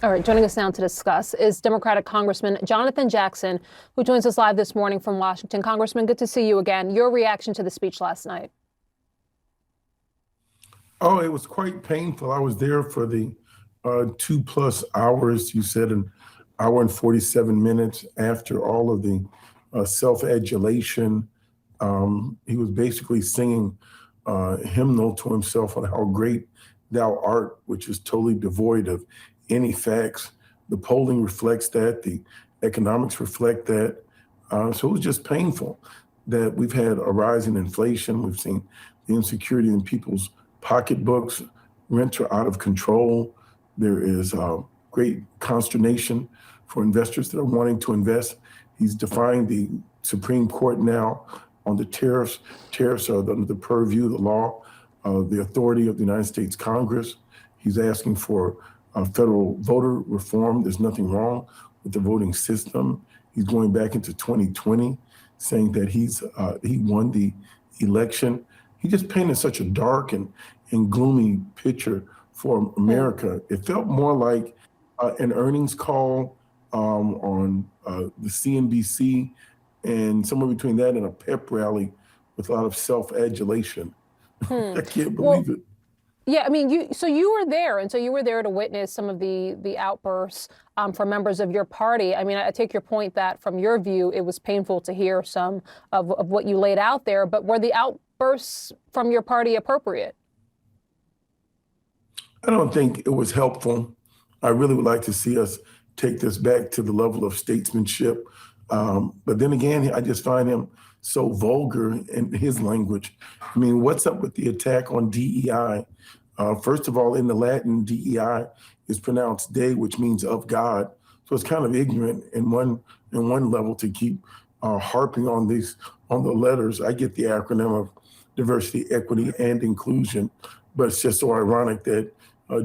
All right, joining us now to discuss is Democratic Congressman Jonathan Jackson, who joins us live this morning from Washington. Congressman, good to see you again. Your reaction to the speech last night? Oh, it was quite painful. I was there for the 2+ hours. You said an hour and 47 minutes after all of the self-adulation. He was basically singing hymnal to himself on how great thou art, which is totally devoid of any facts. The polling reflects that. The economics reflect that. So it was just painful that we've had a rise in inflation. We've seen the insecurity in people's pocketbooks. Rents are out of control. There is great consternation for investors that are wanting to invest. He's defying the Supreme Court now on the tariffs. Tariffs are under the purview of the law, the authority of the United States Congress. He's asking for federal voter reform. There's nothing wrong with the voting system. He's going back into 2020, saying that he won the election. He just painted such a dark and gloomy picture for America. It felt more like an earnings call on the CNBC, and somewhere between that and a pep rally with a lot of self-adulation. I can't believe it. Yeah, I mean, you were there, and so you were there to witness some of the outbursts from members of your party. I mean, I take your point that from your view, it was painful to hear some of what you laid out there, but were the outbursts from your party appropriate? I don't think it was helpful. I really would like to see us take this back to the level of statesmanship. But then again, I just find him so vulgar in his language. I mean, what's up with the attack on DEI? First of all, in the Latin, DEI is pronounced de, which means of God. So it's kind of ignorant in one level to keep harping on the letters. I get the acronym of diversity, equity, and inclusion, but it's just so ironic that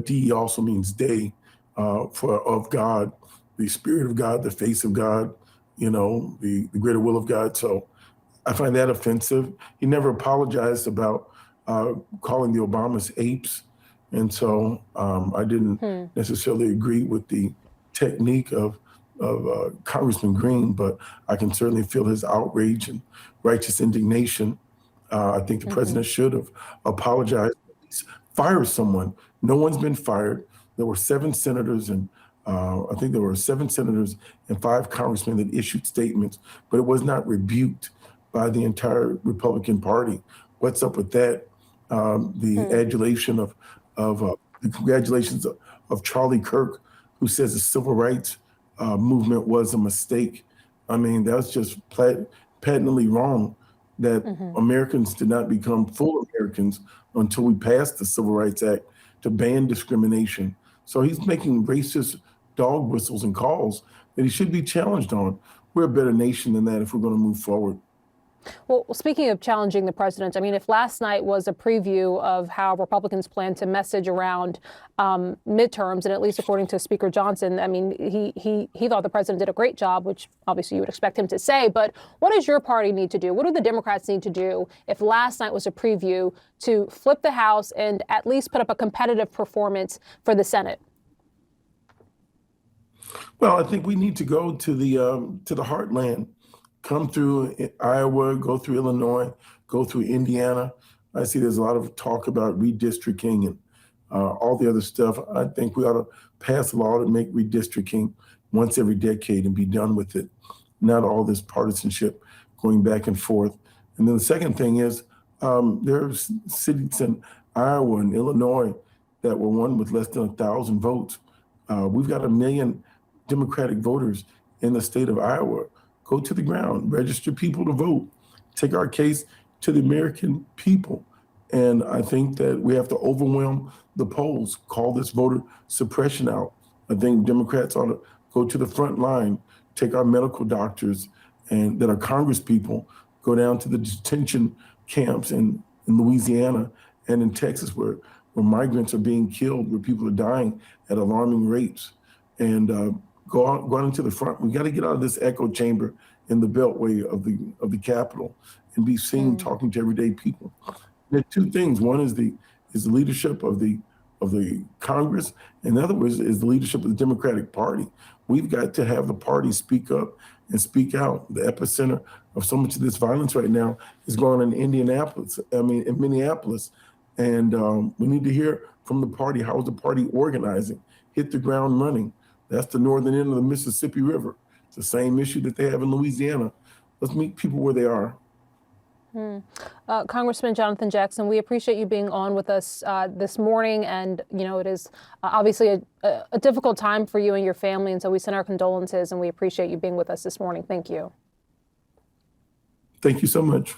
DE also means de, for of God, the spirit of God, the face of God, the greater will of God. So I find that offensive. He never apologized about calling the Obamas apes. And so I didn't necessarily agree with the technique of Congressman Green, but I can certainly feel his outrage and righteous indignation. I think the president should have apologized, at least fire someone. No one's been fired. There were 7 senators and I think there were 7 senators and 5 congressmen that issued statements, but it was not rebuked by the entire Republican Party. What's up with that? The adulation of the congratulations of Charlie Kirk, who says the civil rights movement was a mistake. I mean, that's just patently wrong. That Americans did not become full Americans until we passed the Civil Rights Act to ban discrimination. So he's making racist dog whistles and calls that he should be challenged on. We're a better nation than that if we're going to move forward. Well, speaking of challenging the president, I mean, if last night was a preview of how Republicans plan to message around midterms, and at least according to Speaker Johnson, I mean, he thought the president did a great job, which obviously you would expect him to say. But what does your party need to do? What do the Democrats need to do if last night was a preview to flip the House and at least put up a competitive performance for the Senate? Well, I think we need to go to the heartland. Come through Iowa, go through Illinois, go through Indiana. I see there's a lot of talk about redistricting and all the other stuff. I think we ought to pass a law to make redistricting once every decade and be done with it. Not all this partisanship going back and forth. And then the second thing is there's cities in Iowa and Illinois that were won with less than 1,000 votes. We've got 1 million Democratic voters in the state of Iowa. Go to the ground, register people to vote, take our case to the American people. And I think that we have to overwhelm the polls, call this voter suppression out. I think Democrats ought to go to the front line, take our medical doctors and that are Congress people, go down to the detention camps in Louisiana and in Texas where migrants are being killed, where people are dying at alarming rates. And go out into the front. We got to get out of this echo chamber in the beltway of the Capitol and be seen talking to everyday people. There are 2 things. One is the leadership of the of the Congress. In other words, is the leadership of the Democratic Party. We've got to have the party speak up and speak out. The epicenter of so much of this violence right now is going on in Indianapolis, in Minneapolis. And we need to hear from the party. How is the party organizing? Hit the ground running. That's the northern end of the Mississippi River. It's the same issue that they have in Louisiana. Let's meet people where they are. Congressman Jonathan Jackson, we appreciate you being on with us this morning. And, it is obviously a difficult time for you and your family. And so we send our condolences, and we appreciate you being with us this morning. Thank you. Thank you so much.